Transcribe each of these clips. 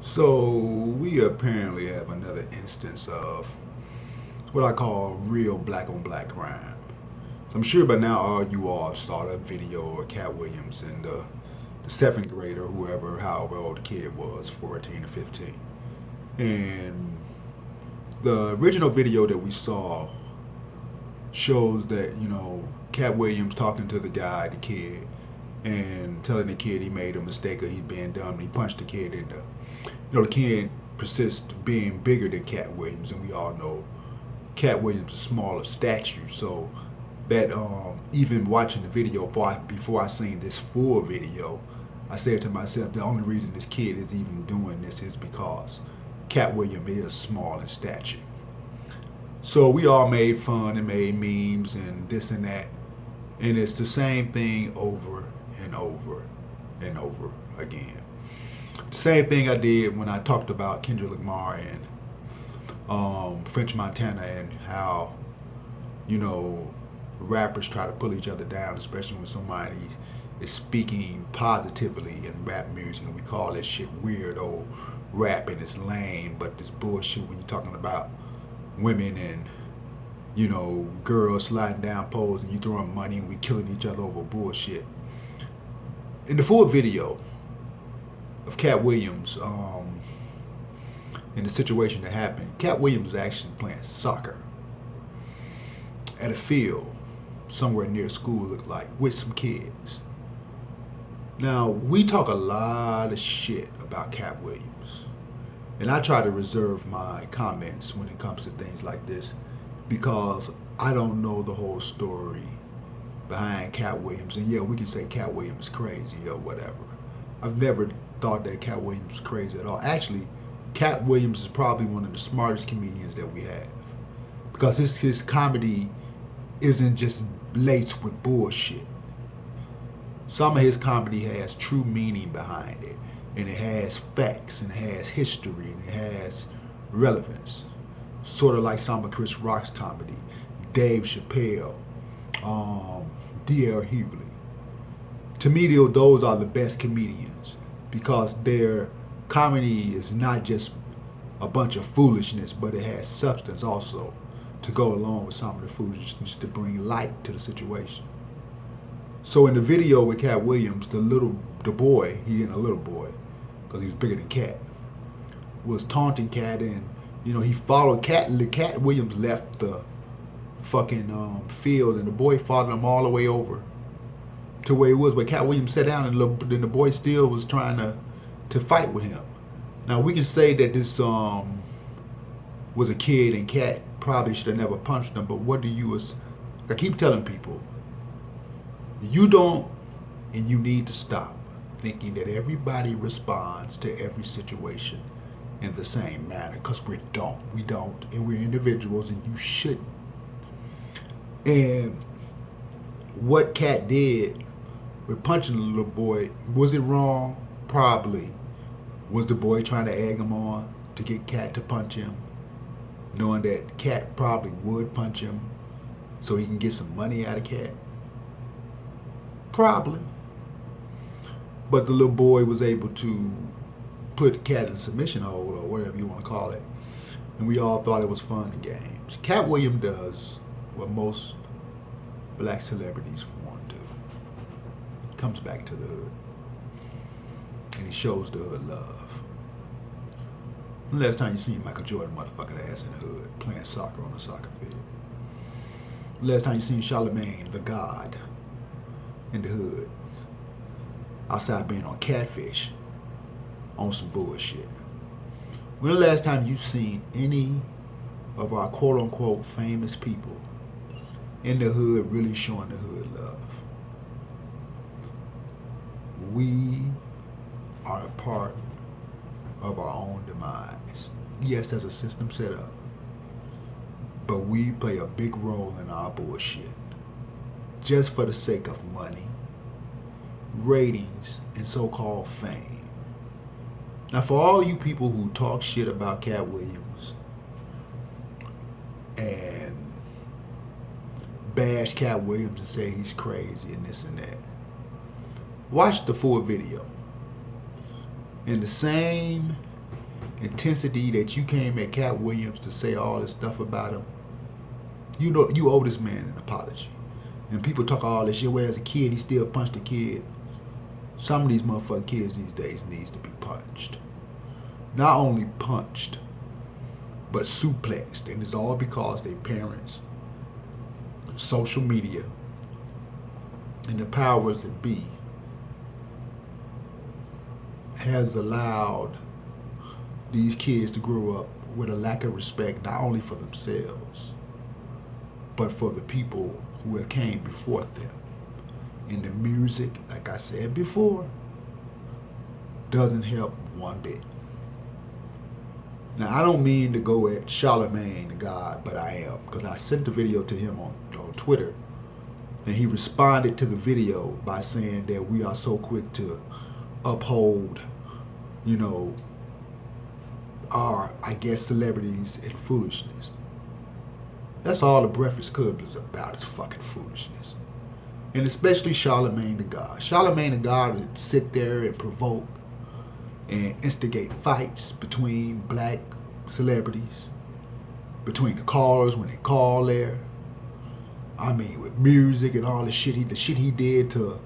So we apparently have another instance of what I call real black on black crime. So I'm sure by now all you all saw that video of Cat Williams and the seventh grader, whoever, however old the kid was, 14 or 15. And the original video that we saw shows that, Cat Williams talking to the guy, the kid, and telling the kid he made a mistake or he's being dumb and he punched the kid in the kid persists being bigger than Cat Williams, and we all know Cat Williams is smaller stature. So that even watching the video before I seen this full video, I said to myself, the only reason this kid is even doing this is because Cat Williams is small in stature. So we all made fun and made memes and this and that, and it's the same thing over and over and over again. Same thing I did when I talked about Kendrick Lamar and French Montana and how, rappers try to pull each other down, especially when somebody is speaking positively in rap music. And we call that shit weird old rap and it's lame, but it's bullshit when you're talking about women and, girls sliding down poles and you throwing money and we killing each other over bullshit. In the full video of Cat Williams, in the situation that happened, Cat Williams was actually playing soccer at a field somewhere near school, looked like, with some kids. Now, we talk a lot of shit about Cat Williams, and I try to reserve my comments when it comes to things like this because I don't know the whole story behind Cat Williams. And yeah, we can say Cat Williams is crazy or whatever. I've never thought that Cat Williams was crazy at all. Actually, Cat Williams is probably one of the smartest comedians that we have because his comedy isn't just laced with bullshit. Some of his comedy has true meaning behind it, and it has facts, and it has history, and it has relevance. Sort of like some of Chris Rock's comedy, Dave Chappelle, D.L. Hughley. To me, those are the best comedians because their comedy is not just a bunch of foolishness, but it has substance also to go along with some of the foolishness to bring light to the situation. So in the video with Cat Williams, the boy, he ain't a little boy, because he was bigger than Cat, was taunting Cat and, he followed Cat. Cat Williams left the fucking field and the boy followed him all the way over to where he was. But Cat Williams sat down and the boy still was trying to fight with him. Now we can say that this was a kid and Cat probably should have never punched him, but I keep telling people, you don't and you need to stop thinking that everybody responds to every situation in the same manner, because we don't, and we're individuals and you shouldn't. And what Cat did with punching the little boy, was it wrong? Probably. Was the boy trying to egg him on to get Cat to punch him, knowing that Cat probably would punch him so he can get some money out of Cat? Probably. But the little boy was able to put Cat in a submission hold, or whatever you want to call it, and we all thought it was fun and games. Cat Williams does what most black celebrities want to do. He comes back to the hood, and he shows the hood love. When the last time you seen Michael Jordan motherfucking ass in the hood playing soccer on a soccer field? When the last time you seen Charlemagne the God in the hood outside being on Catfish on some bullshit? When the last time you seen any of our quote unquote famous people in the hood really showing the hood love? We are a part of our own demise. Yes, there's a system set up, but we play a big role in our bullshit just for the sake of money, ratings, and so-called fame. Now, for all you people who talk shit about Cat Williams and bash Cat Williams and say he's crazy and this and that, watch the full video. In the same intensity that you came at Cat Williams to say all this stuff about him, you know you owe this man an apology. And people talk all this shit, where as a kid he still punched a kid. Some of these motherfucking kids these days needs to be punched. Not only punched, but suplexed. And it's all because their parents, social media, and the powers that be has allowed these kids to grow up with a lack of respect, not only for themselves, but for the people who have came before them. And the music, like I said before, doesn't help one bit. Now, I don't mean to go at Charlemagne the God, but I am, because I sent the video to him on Twitter, and he responded to the video by saying that we are so quick to uphold, you know, our, I guess, celebrities and foolishness. That's all the Breakfast Club is about, is fucking foolishness. And especially Charlemagne the God. Charlemagne the God would sit there and provoke and instigate fights between black celebrities, between the callers when they call there. I mean, with music and all the shit he did to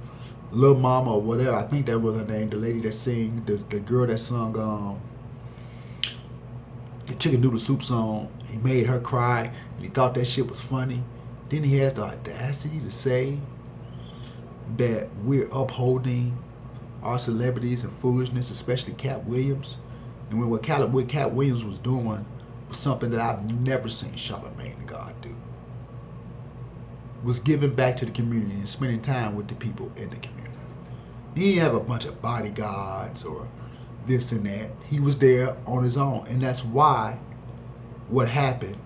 Lil Mama or whatever. I think that was her name, the lady that sang, the girl that sung the Chicken Noodle Soup song. He made her cry, and he thought that shit was funny. Then he has the audacity to say that we're upholding our celebrities and foolishness, especially Cat Williams. And what Cat Williams was doing was something that I've never seen Charlemagne the God do. Was giving back to the community and spending time with the people in the community. He didn't have a bunch of bodyguards or this and that. He was there on his own. And that's why what happened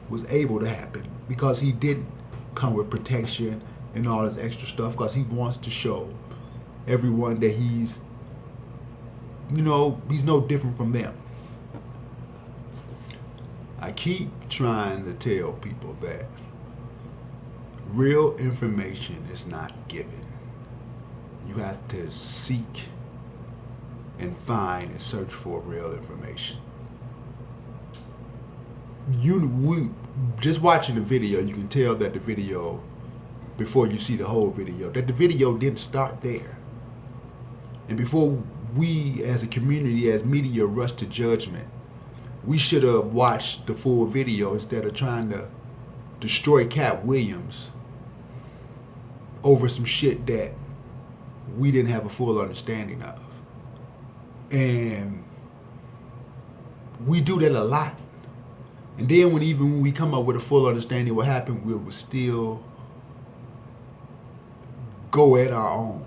was able to happen, because he didn't come with protection and all this extra stuff, because he wants to show everyone that he's, you know, he's no different from them. I keep trying to tell people that real information is not given. You have to seek and find and search for real information. Just watching the video, you can tell that the video, before you see the whole video, that the video didn't start there. And before we as a community, as media, rush to judgment, we should have watched the full video instead of trying to destroy Cat Williams over some shit that we didn't have a full understanding of. And we do that a lot. And then when we come up with a full understanding of what happened, we will still go at our own.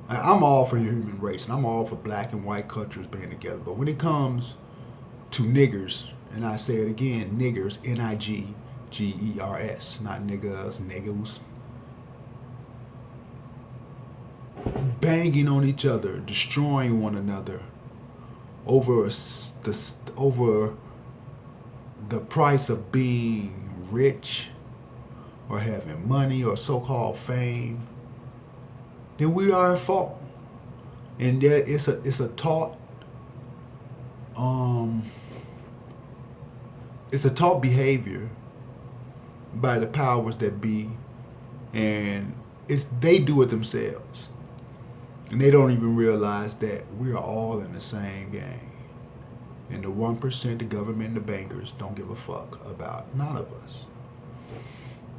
I'm all for the human race, and I'm all for black and white cultures being together. But when it comes to niggers, and I say it again, niggers, Niggers, not niggas, niggers, banging on each other, destroying one another over the price of being rich or having money or so-called fame, then we are at fault. And it's a taught behavior by the powers that be, and they do it themselves. And they don't even realize that we are all in the same game. And the 1%, the government and the bankers, don't give a fuck about none of us.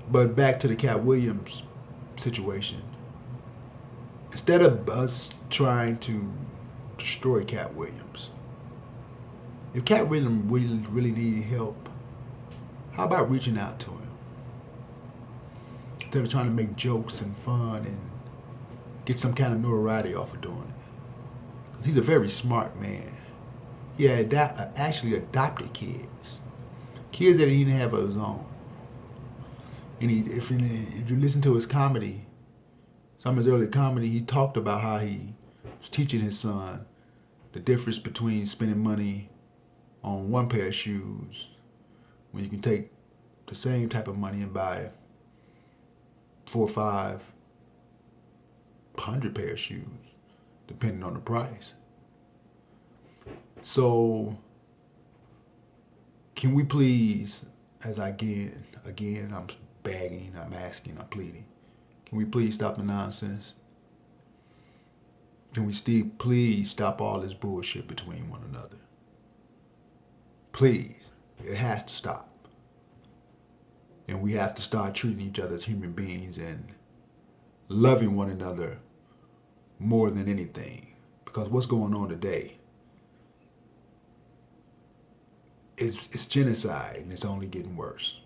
But back to the Cat Williams situation. Instead of us trying to destroy Cat Williams, if Cat Williams really needed help, how about reaching out to him? Instead of trying to make jokes and fun and get some kind of notoriety off of doing it. Because he's a very smart man. He had actually adopted kids that he didn't have of his own. And if you listen to his comedy, some of his early comedy, he talked about how he was teaching his son the difference between spending money on one pair of shoes when you can take the same type of money and buy 4 or 500 pair of shoes, depending on the price. So can we please, as I again, I'm begging, I'm asking, I'm pleading. Can we please stop the nonsense? Can we still please stop all this bullshit between one another? Please. It has to stop. And we have to start treating each other as human beings and loving one another more than anything. Because what's going on today is genocide, and it's only getting worse.